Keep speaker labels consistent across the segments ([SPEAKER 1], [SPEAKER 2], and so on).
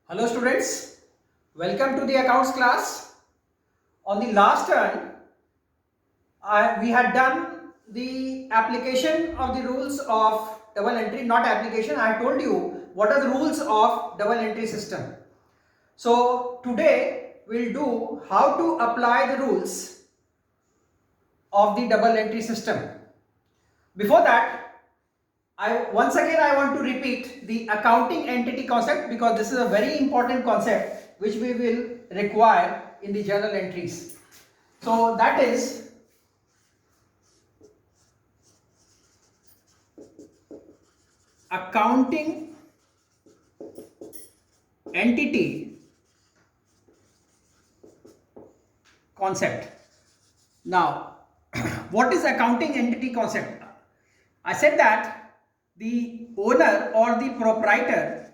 [SPEAKER 1] Hello students, welcome to the accounts class. On the last turn, we had done the application of the rules of double entry, not application. I told you what are the rules of double entry system. So today we'll do how to apply the rules of the double entry system. Before that, once again I want to repeat the accounting entity concept because this is a very important concept which we will require in the journal entries. So that is accounting entity concept. Now, what is accounting entity concept? I said that the owner or the proprietor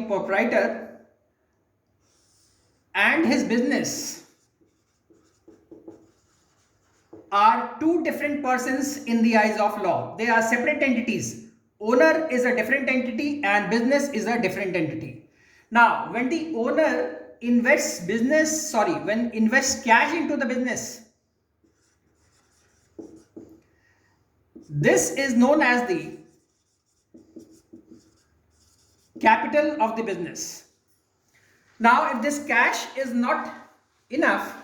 [SPEAKER 1] proprietor and his business are two different persons in the eyes of law. They are separate entities. Owner is a different entity and business is a different entity. Now, when the owner invests cash into the business, this is known as the capital of the business. Now, if this cash is not enough,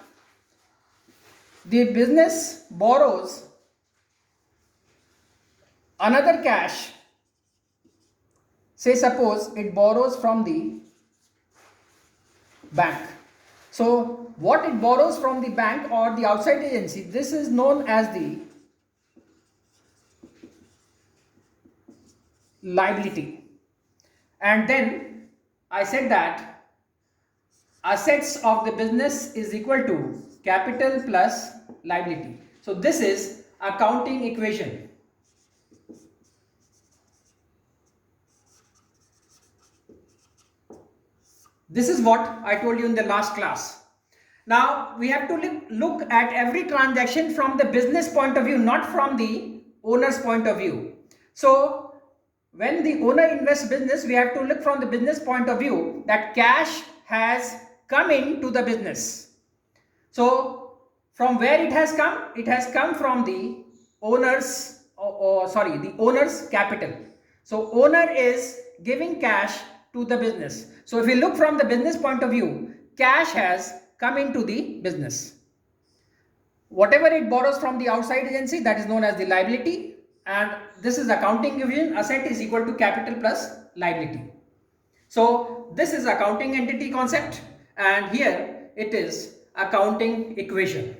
[SPEAKER 1] the business borrows another cash. Say suppose it borrows from the bank. So what it borrows from the bank or the outside agency, this is known as the liability. And then I said that assets of the business is equal to capital plus liability. So this is accounting equation. This is what I told you in the last class. Now we have to look at every transaction from the business point of view, not from the owner's point of view. So when the owner invests business, we have to look from the business point of view that cash has come into the business. So from where it has come? It has come from the owner's the owner's capital. So owner is giving cash to the business. So if we look from the business point of view, cash has come into the business. Whatever it borrows from the outside agency, that is known as the liability, and this is accounting equation. Asset is equal to capital plus liability. So this is accounting entity concept, and here it is accounting equation.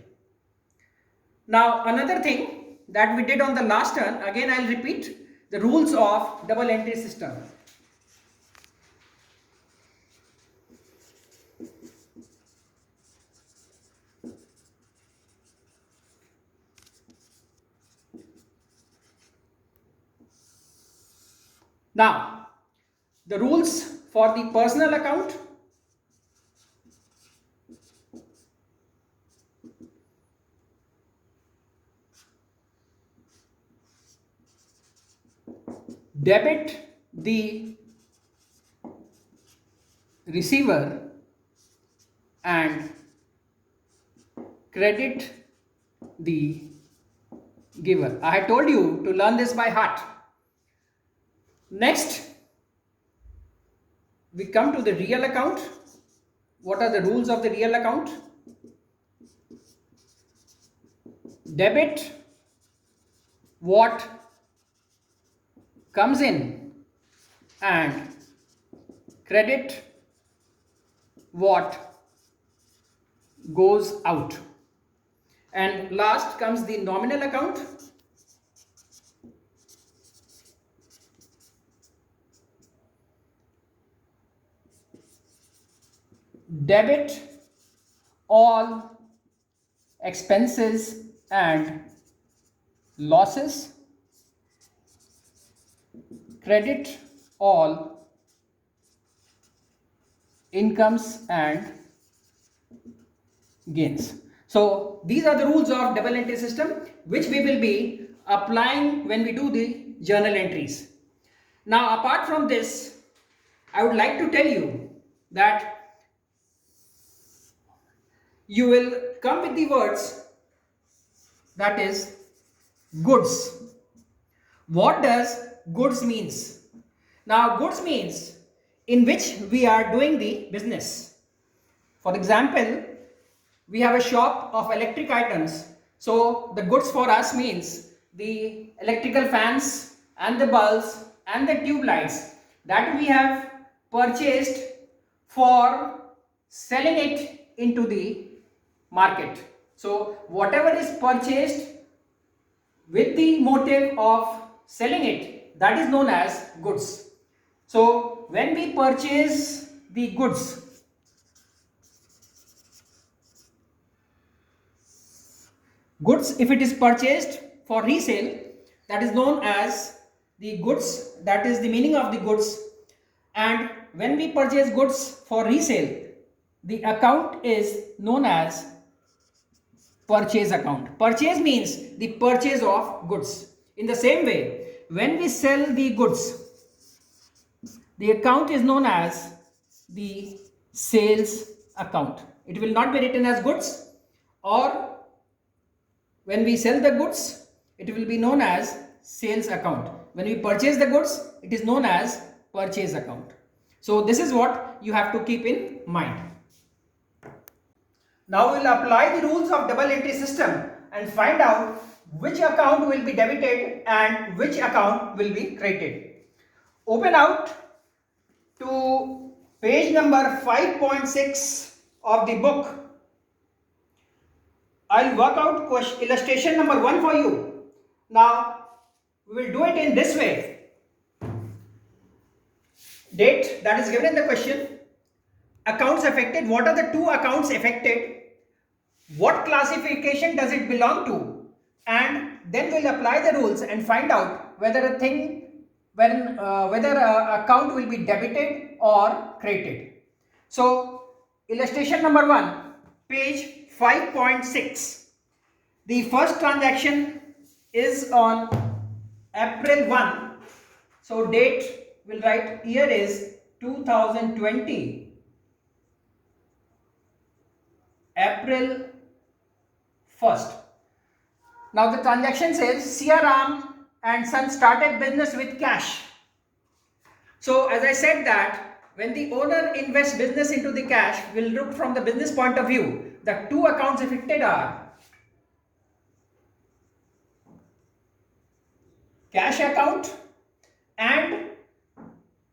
[SPEAKER 1] Now another thing that we did on the last turn, again I'll repeat the rules of double entry system. Now, the rules for the personal account. Debit the receiver and credit the giver. I had told you to learn this by heart. Next, we come to the real account. What are the rules of the real account? Debit what comes in and credit what goes out. And last comes the nominal account. Debit all expenses and losses, credit all incomes and gains. So these are the rules of double entry system which we will be applying when we do the journal entries. Now, apart from this, I would like to tell you that you will come with the words, that is goods. What does goods means? Now, goods means in which we are doing the business. For example, we have a shop of electric items. So the goods for us means the electrical fans and the bulbs and the tube lights that we have purchased for selling it into the market. So whatever is purchased with the motive of selling it, that is known as goods. So when we purchase the goods, if it is purchased for resale, that is known as the goods, that is the meaning of the goods. And when we purchase goods for resale, the account is known as purchase account. Purchase means the purchase of goods. In the same way, when we sell the goods, the account is known as the sales account. It will not be written as goods, or when we sell the goods, it will be known as sales account. When we purchase the goods, it is known as purchase account. So this is what you have to keep in mind. Now we will apply the rules of double entry system and find out which account will be debited and which account will be credited. Open out to page number 5.6 of the book. I'll work out illustration number 1 for you. Now we will do it in this way. Date that is given in the question. Accounts affected. What are the two accounts affected? What classification does it belong to? And then we'll apply the rules and find out whether whether a account will be debited or credited. So illustration number 1, page 5.6. The first transaction is on April 1. So date we'll write year is 2020. April 1st. Now the transaction says Siaram and Son started business with cash. So as I said that when the owner invests business into the cash, we'll look from the business point of view. The two accounts affected are cash account, and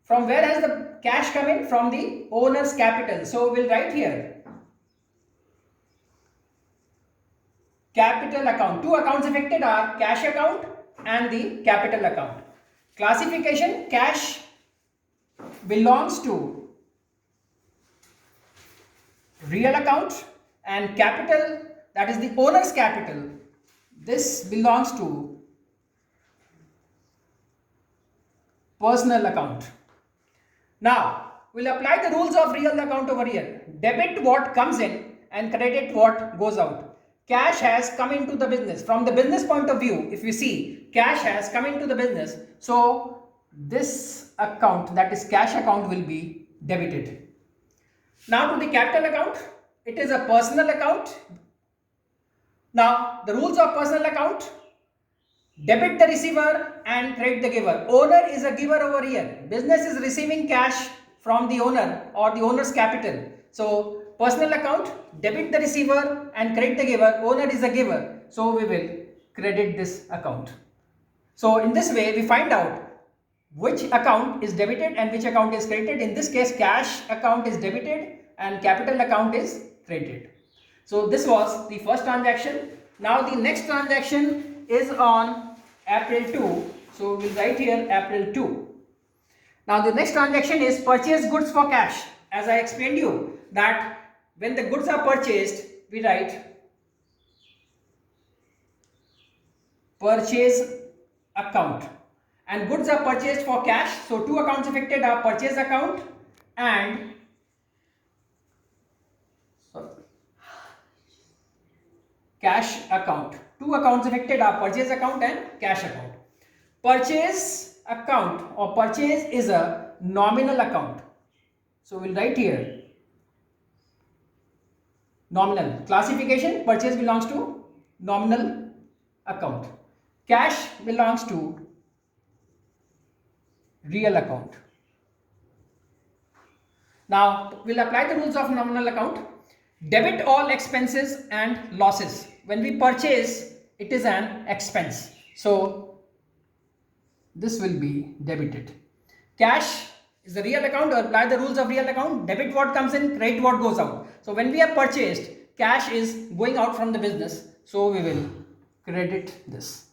[SPEAKER 1] from where has the cash come in? From the owner's capital. So we'll write here capital account. Two accounts affected are cash account and the capital account. Classification: cash belongs to real account, and capital, that is the owner's capital, this belongs to personal account. Now we'll apply the rules of real account over here. Debit what comes in and credit what goes out. Cash has come into the business. From the business point of view, if you see, cash has come into the business. So this account, that is cash account, will be debited. Now to the capital account. It is a personal account. Now the rules of personal account: debit the receiver and credit the giver. Owner is a giver over here. Business is receiving cash from the owner or the owner's capital. So personal account, debit the receiver and credit the giver. Owner is a giver, so we will credit this account. So in this way we find out which account is debited and which account is credited. In this case, cash account is debited and capital account is credited. So this was the first transaction. Now the next transaction is on April 2. So we'll write here April 2. Now the next transaction is purchase goods for cash. As I explained you that when the goods are purchased, we write purchase account, and goods are purchased for cash. So two accounts affected are purchase account and cash account. Two accounts affected are purchase account and cash account. Purchase account or purchase is a nominal account. So we'll write here nominal. Classification, purchase belongs to nominal account. Cash belongs to real account. Now we'll apply the rules of nominal account. Debit all expenses and losses. When we purchase, it is an expense. So this will be debited. Cash is the real account. Apply the rules of real account. Debit what comes in, credit what goes out. So when we have purchased, cash is going out from the business. So we will credit this.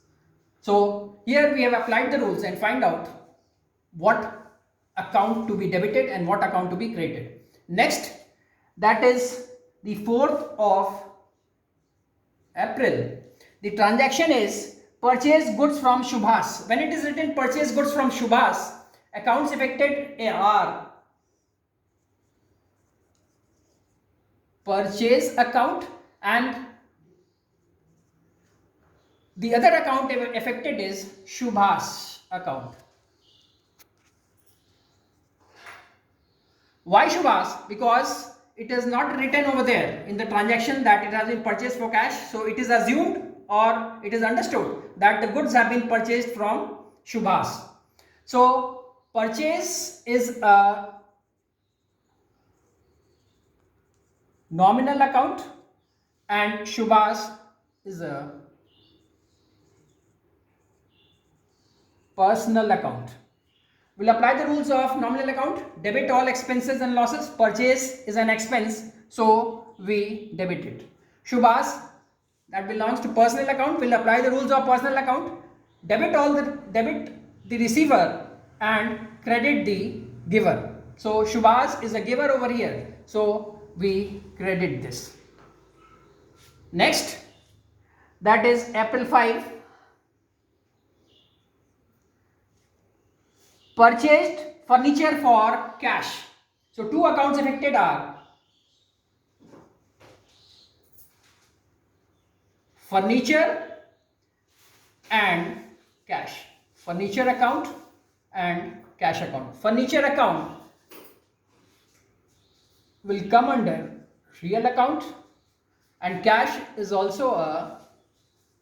[SPEAKER 1] So here we have applied the rules and find out what account to be debited and what account to be credited. Next, that is the 4th of April. The transaction is purchase goods from Shubhas. When it is written purchase goods from Shubhas, accounts affected are purchase account and the other account affected is Shubhas account. Why Shubhas? Because it is not written over there in the transaction that it has been purchased for cash. So it is assumed or it is understood that the goods have been purchased from Shubhas. So purchase is a nominal account and Shubhas is a personal account. We'll apply the rules of nominal account. Debit all expenses and losses. Purchase is an expense, so we debit it. Shubhas, that belongs to personal account. We'll apply the rules of personal account. Debit the receiver and credit the giver. So Shubhas is a giver over here, so we credit this. Next, that is April 5. Purchased furniture for cash. So two accounts affected are furniture and cash. Furniture account and cash account. Furniture account will come under real account and cash is also a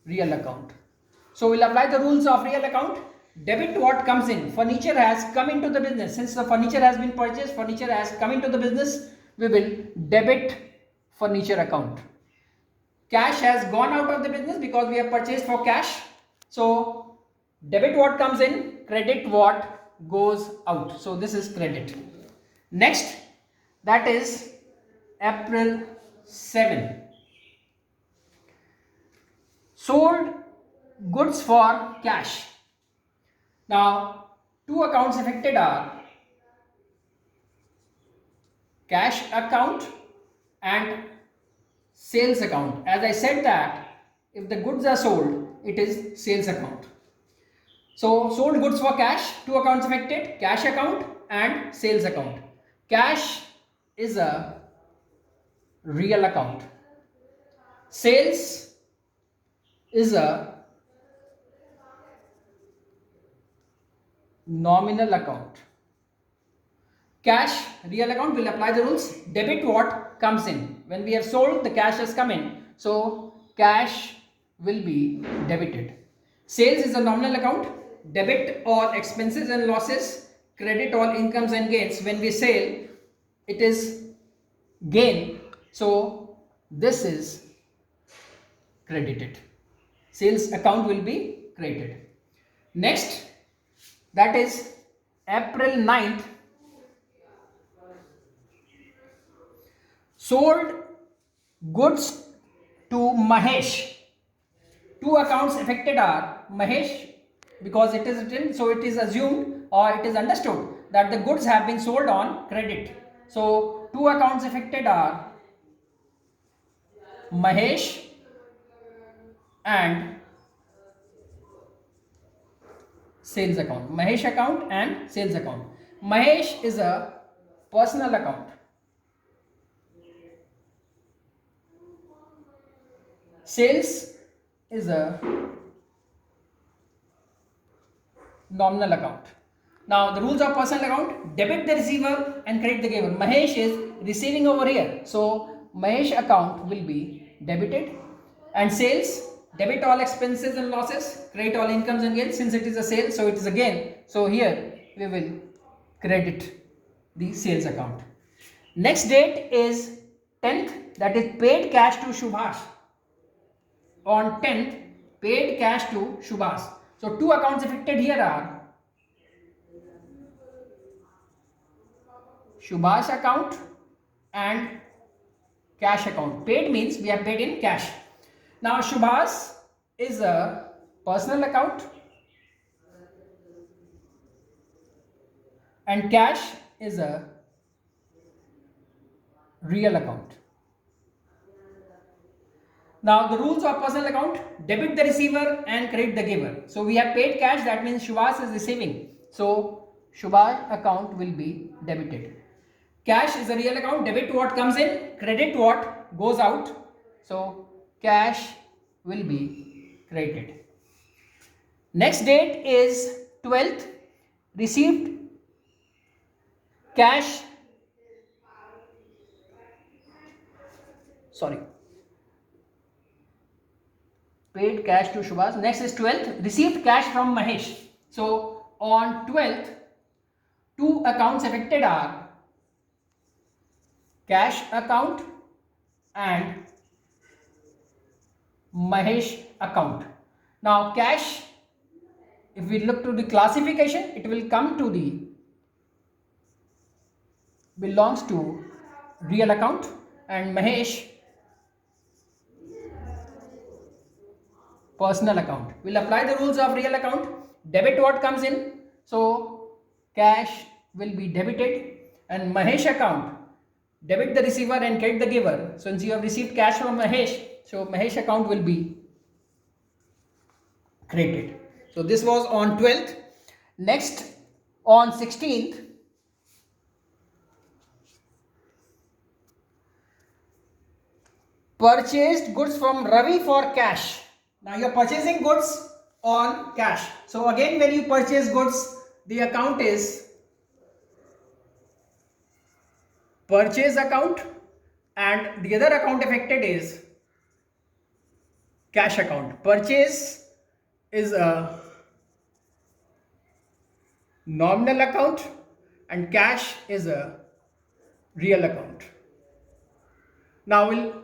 [SPEAKER 1] real account. So we'll apply the rules of real account. Debit what comes in. Furniture has come into the business. Since the furniture has been purchased, furniture has come into the business, we will debit furniture account. Cash has gone out of the business because we have purchased for cash. So debit what comes in, credit what goes out. So this is credit. Next, that is April 7. Sold goods for cash. Now, two accounts affected are cash account and sales account. As I said that if the goods are sold, it is sales account. So, sold goods for cash, two accounts affected, cash account and sales account. Cash is a real account. Sales is a nominal account. Cash, real account, will apply the rules. Debit what comes in. When we have sold, the cash has come in. So cash will be debited. Sales is a nominal account. Debit all expenses and losses. Credit all incomes and gains. When we sell, it is gain. So this is credited. Sales account will be credited. Next, that is April 9th. Sold goods to Mahesh. Two accounts affected are Mahesh because it is written, so it is assumed or it is understood that the goods have been sold on credit. So two accounts affected are Mahesh and sales account. Mahesh account and sales account. Mahesh is a personal account. Sales is a nominal account. Now the rules of personal account: debit the receiver and credit the giver. Mahesh is receiving over here, so Mahesh account will be debited. And sales: debit all expenses and losses, credit all incomes and gains. Since it is a sale, so it is a gain, so here we will credit the sales account. Next date is 10th, that is paid cash to Subhash. On 10th, paid cash to Subhash. So two accounts affected here are Subhash account and cash account. Paid means we have paid in cash. Now Subhash is a personal account and cash is a real account. Now the rules of personal account: debit the receiver and credit the giver. So we have paid cash, that means Subhash is receiving, so Subhash account will be debited. Cash is a real account: debit what comes in, credit what goes out, so cash will be credited. Next date is 12th, received cash, paid cash to Subhash. Next is 12th, received cash from Mahesh. So on 12th, two accounts affected are cash account and Mahesh account. Now cash, if we look to the classification, it will come to the belongs to real account, and Mahesh personal account. We'll apply the rules of real account: debit what comes in, so cash will be debited, and Mahesh account, debit the receiver and credit the giver. So since you have received cash from Mahesh, so Mahesh account will be credited. So this was on 12th. Next, on 16th, purchased goods from Ravi for cash. Now you are purchasing goods on cash. So again, when you purchase goods, the account is purchase account, and the other account affected is cash account. Purchase is a nominal account and cash is a real account. Now we'll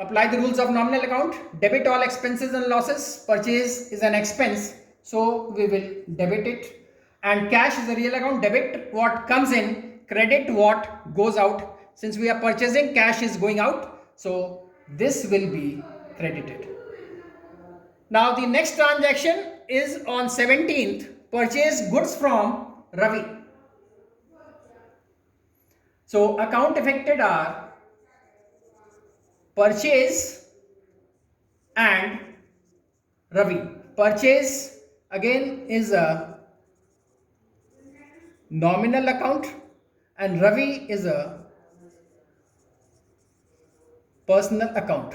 [SPEAKER 1] apply the rules of nominal account: debit all expenses and losses. Purchase is an expense, so we will debit it. And cash is a real account: debit what comes in, credit what goes out. Since we are purchasing, cash is going out, so this will be credited. Now the next transaction is on 17th, purchase goods from Ravi. So account affected are purchase and Ravi. Purchase again is a nominal account and Ravi is a personal account.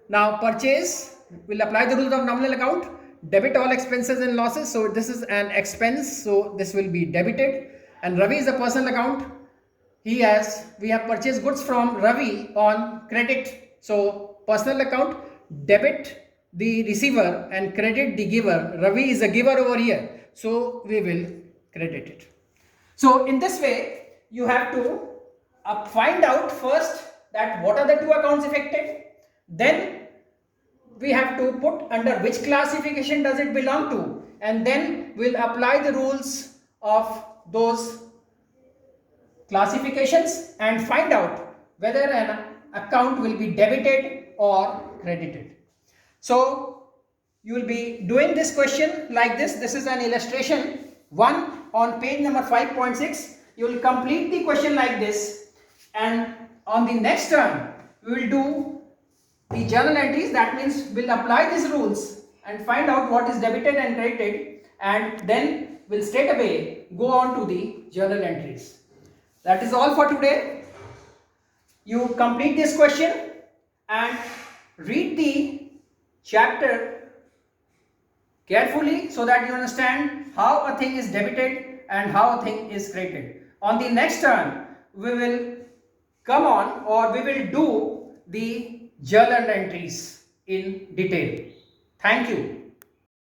[SPEAKER 1] Now purchase will apply the rules of nominal account: debit all expenses and losses. So this is an expense, so this will be debited. And Ravi is a personal account. We have purchased goods from Ravi on credit. So personal account, debit the receiver and credit the giver. Ravi is a giver over here, so we will credit it. So in this way, you have to find out first that what are the two accounts affected. Then we have to put under which classification does it belong to, and then we'll apply the rules of those classifications and find out whether an account will be debited or credited. So you will be doing this question like this. This is an illustration 1 on page number 5.6. You will complete the question like this, and on the next turn we will do the journal entries. That means we'll apply these rules and find out what is debited and credited, and then we'll straight away go on to the journal entries. That is all for today. You complete this question and read the chapter carefully so that you understand how a thing is debited and how a thing is credited. On the next turn, we will come on, or we will do the journal entries in detail. Thank you.